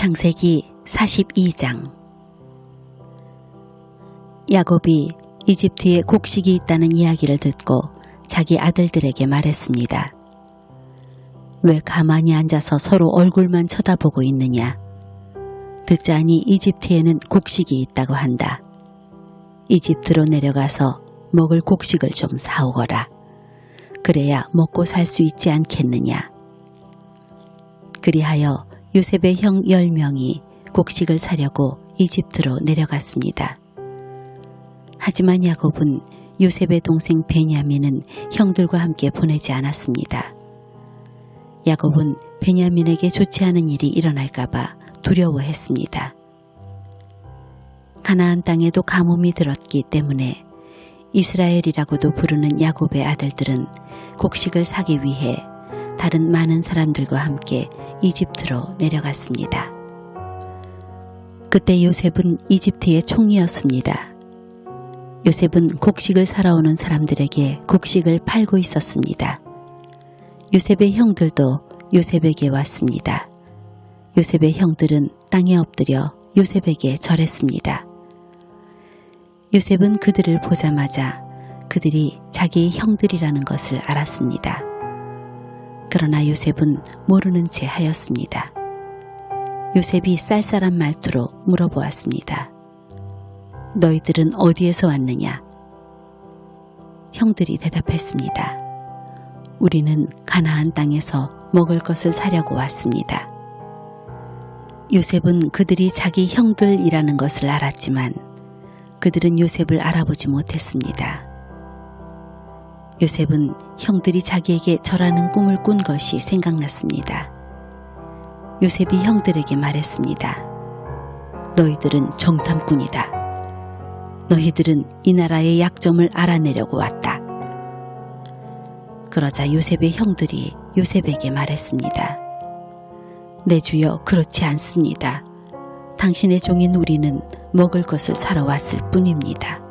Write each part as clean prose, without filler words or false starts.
창세기 42장. 야곱이 이집트에 곡식이 있다는 이야기를 듣고 자기 아들들에게 말했습니다. 왜 가만히 앉아서 서로 얼굴만 쳐다보고 있느냐? 듣자니 이집트에는 곡식이 있다고 한다. 이집트로 내려가서 먹을 곡식을 좀 사오거라. 그래야 먹고 살 수 있지 않겠느냐? 그리하여 요셉의 형 10명이 곡식을 사려고 이집트로 내려갔습니다. 하지만 야곱은 요셉의 동생 베냐민은 형들과 함께 보내지 않았습니다. 야곱은 베냐민에게 좋지 않은 일이 일어날까봐 두려워했습니다. 가나안 땅에도 가뭄이 들었기 때문에 이스라엘이라고도 부르는 야곱의 아들들은 곡식을 사기 위해 다른 많은 사람들과 함께 이집트로 내려갔습니다. 그때 요셉은 이집트의 총리였습니다. 요셉은 곡식을 사러 오는 사람들에게 곡식을 팔고 있었습니다. 요셉의 형들도 요셉에게 왔습니다. 요셉의 형들은 땅에 엎드려 요셉에게 절했습니다. 요셉은 그들을 보자마자 그들이 자기의 형들이라는 것을 알았습니다. 그러나 요셉은 모르는 채 하였습니다. 요셉이 쌀쌀한 말투로 물어보았습니다. 너희들은 어디에서 왔느냐? 형들이 대답했습니다. 우리는 가나안 땅에서 먹을 것을 사려고 왔습니다. 요셉은 그들이 자기 형들이라는 것을 알았지만 그들은 요셉을 알아보지 못했습니다. 요셉은 형들이 자기에게 절하는 꿈을 꾼 것이 생각났습니다. 요셉이 형들에게 말했습니다. 너희들은 정탐꾼이다. 너희들은 이 나라의 약점을 알아내려고 왔다. 그러자 요셉의 형들이 요셉에게 말했습니다. 내 주여, 그렇지 않습니다. 당신의 종인 우리는 먹을 것을 사러 왔을 뿐입니다.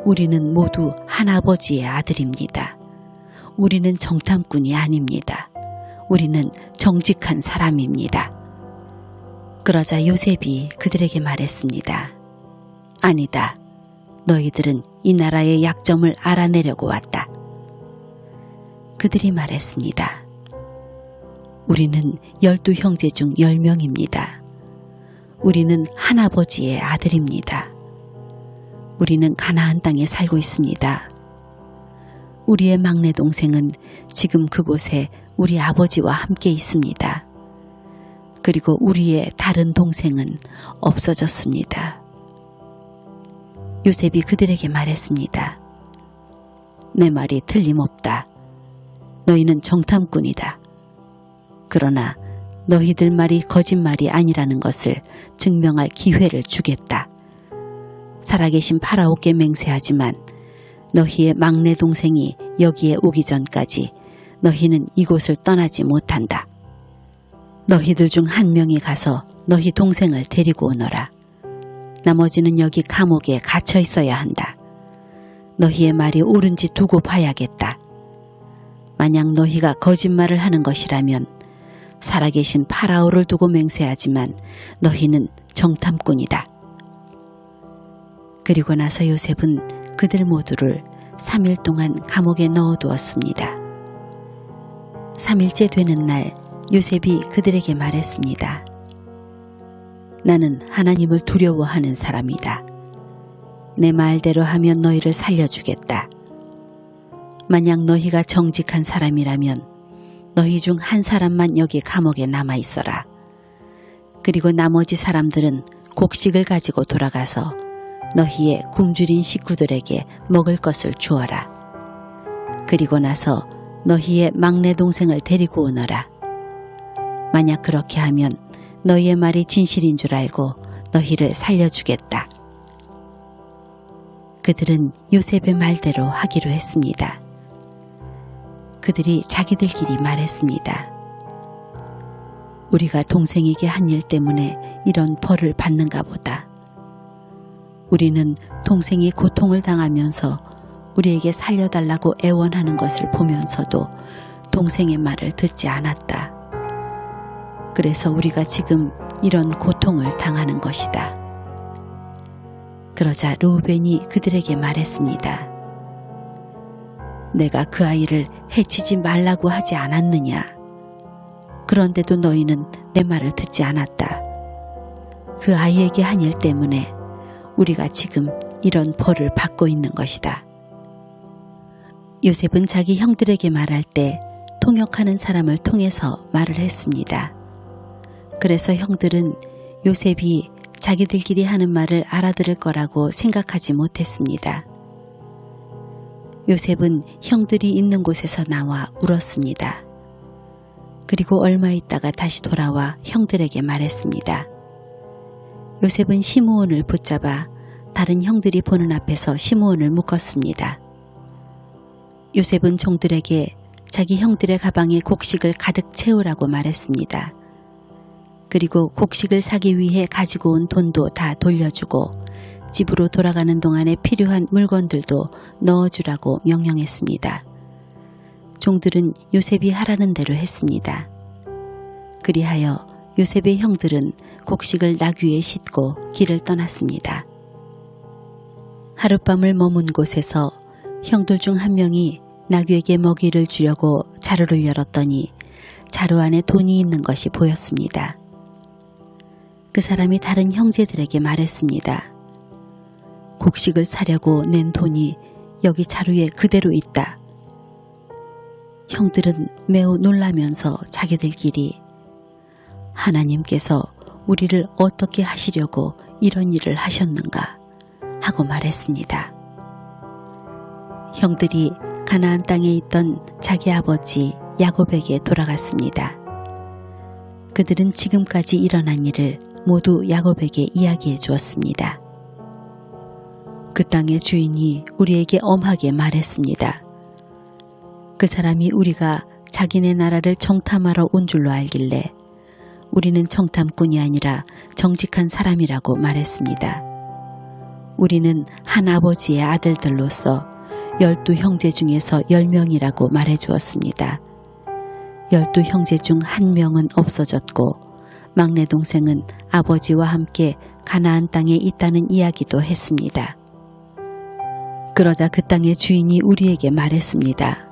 우리는 모두 한 아버지의 아들입니다. 우리는 정탐꾼이 아닙니다. 우리는 정직한 사람입니다. 그러자 요셉이 그들에게 말했습니다. 아니다. 너희들은 이 나라의 약점을 알아내려고 왔다. 그들이 말했습니다. 우리는 12형제 중 10명입니다. 우리는 한 아버지의 아들입니다. 우리는 가나안 땅에 살고 있습니다. 우리의 막내 동생은 지금 그곳에 우리 아버지와 함께 있습니다. 그리고 우리의 다른 동생은 없어졌습니다. 요셉이 그들에게 말했습니다. 내 말이 틀림없다. 너희는 정탐꾼이다. 그러나 너희들 말이 거짓말이 아니라는 것을 증명할 기회를 주겠다. 살아계신 파라오께 맹세하지만 너희의 막내 동생이 여기에 오기 전까지 너희는 이곳을 떠나지 못한다. 너희들 중 한 명이 가서 너희 동생을 데리고 오너라. 나머지는 여기 감옥에 갇혀 있어야 한다. 너희의 말이 옳은지 두고 봐야겠다. 만약 너희가 거짓말을 하는 것이라면 살아계신 파라오를 두고 맹세하지만 너희는 정탐꾼이다. 그리고 나서 요셉은 그들 모두를 3일 동안 감옥에 넣어두었습니다. 3일째 되는 날 요셉이 그들에게 말했습니다. 나는 하나님을 두려워하는 사람이다. 내 말대로 하면 너희를 살려주겠다. 만약 너희가 정직한 사람이라면 너희 중 한 사람만 여기 감옥에 남아있어라. 그리고 나머지 사람들은 곡식을 가지고 돌아가서 너희의 굶주린 식구들에게 먹을 것을 주어라. 그리고 나서 너희의 막내 동생을 데리고 오너라. 만약 그렇게 하면 너희의 말이 진실인 줄 알고 너희를 살려주겠다. 그들은 요셉의 말대로 하기로 했습니다. 그들이 자기들끼리 말했습니다. 우리가 동생에게 한 일 때문에 이런 벌을 받는가 보다. 우리는 동생이 고통을 당하면서 우리에게 살려달라고 애원하는 것을 보면서도 동생의 말을 듣지 않았다. 그래서 우리가 지금 이런 고통을 당하는 것이다. 그러자 르우벤이 그들에게 말했습니다. 내가 그 아이를 해치지 말라고 하지 않았느냐? 그런데도 너희는 내 말을 듣지 않았다. 그 아이에게 한 일 때문에 우리가 지금 이런 벌을 받고 있는 것이다. 요셉은 자기 형들에게 말할 때 통역하는 사람을 통해서 말을 했습니다. 그래서 형들은 요셉이 자기들끼리 하는 말을 알아들을 거라고 생각하지 못했습니다. 요셉은 형들이 있는 곳에서 나와 울었습니다. 그리고 얼마 있다가 다시 돌아와 형들에게 말했습니다. 요셉은 시므온을 붙잡아 다른 형들이 보는 앞에서 시므온을 묶었습니다. 요셉은 종들에게 자기 형들의 가방에 곡식을 가득 채우라고 말했습니다. 그리고 곡식을 사기 위해 가지고 온 돈도 다 돌려주고 집으로 돌아가는 동안에 필요한 물건들도 넣어주라고 명령했습니다. 종들은 요셉이 하라는 대로 했습니다. 그리하여 요셉의 형들은 곡식을 나귀에 싣고 길을 떠났습니다. 하룻밤을 머문 곳에서 형들 중 한 명이 나귀에게 먹이를 주려고 자루를 열었더니 자루 안에 돈이 있는 것이 보였습니다. 그 사람이 다른 형제들에게 말했습니다. 곡식을 사려고 낸 돈이 여기 자루에 그대로 있다. 형들은 매우 놀라면서 자기들끼리 하나님께서 우리를 어떻게 하시려고 이런 일을 하셨는가 하고 말했습니다. 형들이 가나안 땅에 있던 자기 아버지 야곱에게 돌아갔습니다. 그들은 지금까지 일어난 일을 모두 야곱에게 이야기해 주었습니다. 그 땅의 주인이 우리에게 엄하게 말했습니다. 그 사람이 우리가 자기네 나라를 정탐하러 온 줄로 알길래 우리는 정탐꾼이 아니라 정직한 사람이라고 말했습니다. 우리는 한 아버지의 아들들로서 12형제 중에서 10명이라고 말해주었습니다. 12형제 중 1명은 없어졌고 막내 동생은 아버지와 함께 가나안 땅에 있다는 이야기도 했습니다. 그러자 그 땅의 주인이 우리에게 말했습니다.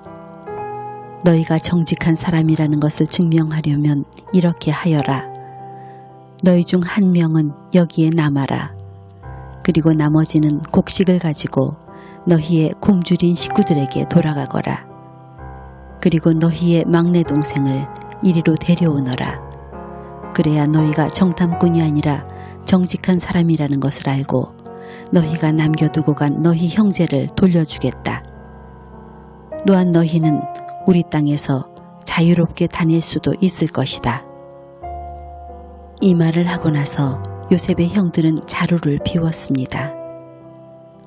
너희가 정직한 사람이라는 것을 증명하려면 이렇게 하여라. 너희 중 1명은 여기에 남아라. 그리고 나머지는 곡식을 가지고 너희의 굶주린 식구들에게 돌아가거라. 그리고 너희의 막내 동생을 이리로 데려오너라. 그래야 너희가 정탐꾼이 아니라 정직한 사람이라는 것을 알고 너희가 남겨두고 간 너희 형제를 돌려주겠다. 또한 너희는 우리 땅에서 자유롭게 다닐 수도 있을 것이다. 이 말을 하고 나서 요셉의 형들은 자루를 비웠습니다.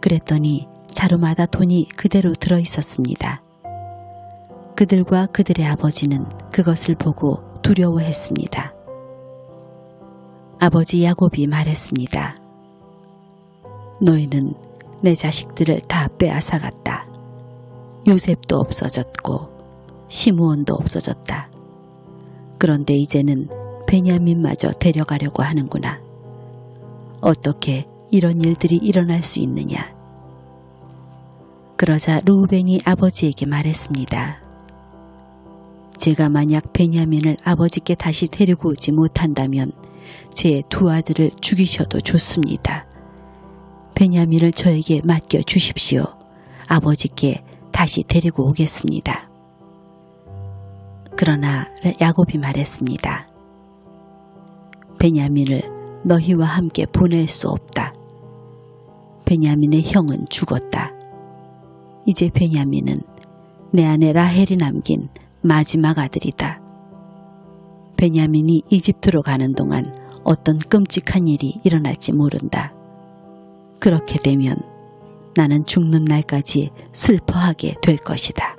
그랬더니 자루마다 돈이 그대로 들어 있었습니다. 그들과 그들의 아버지는 그것을 보고 두려워했습니다. 아버지 야곱이 말했습니다. 너희는 내 자식들을 다 빼앗아갔다. 요셉도 없어졌고 시므온도 없어졌다. 그런데 이제는 베냐민마저 데려가려고 하는구나. 어떻게 이런 일들이 일어날 수 있느냐. 그러자 르우벤이 아버지에게 말했습니다. 제가 만약 베냐민을 아버지께 다시 데리고 오지 못한다면 제 두 아들을 죽이셔도 좋습니다. 베냐민을 저에게 맡겨 주십시오. 아버지께 다시 데리고 오겠습니다. 그러나 야곱이 말했습니다. 베냐민을 너희와 함께 보낼 수 없다. 베냐민의 형은 죽었다. 이제 베냐민은 내 아내 라헬이 남긴 마지막 아들이다. 베냐민이 이집트로 가는 동안 어떤 끔찍한 일이 일어날지 모른다. 그렇게 되면 나는 죽는 날까지 슬퍼하게 될 것이다.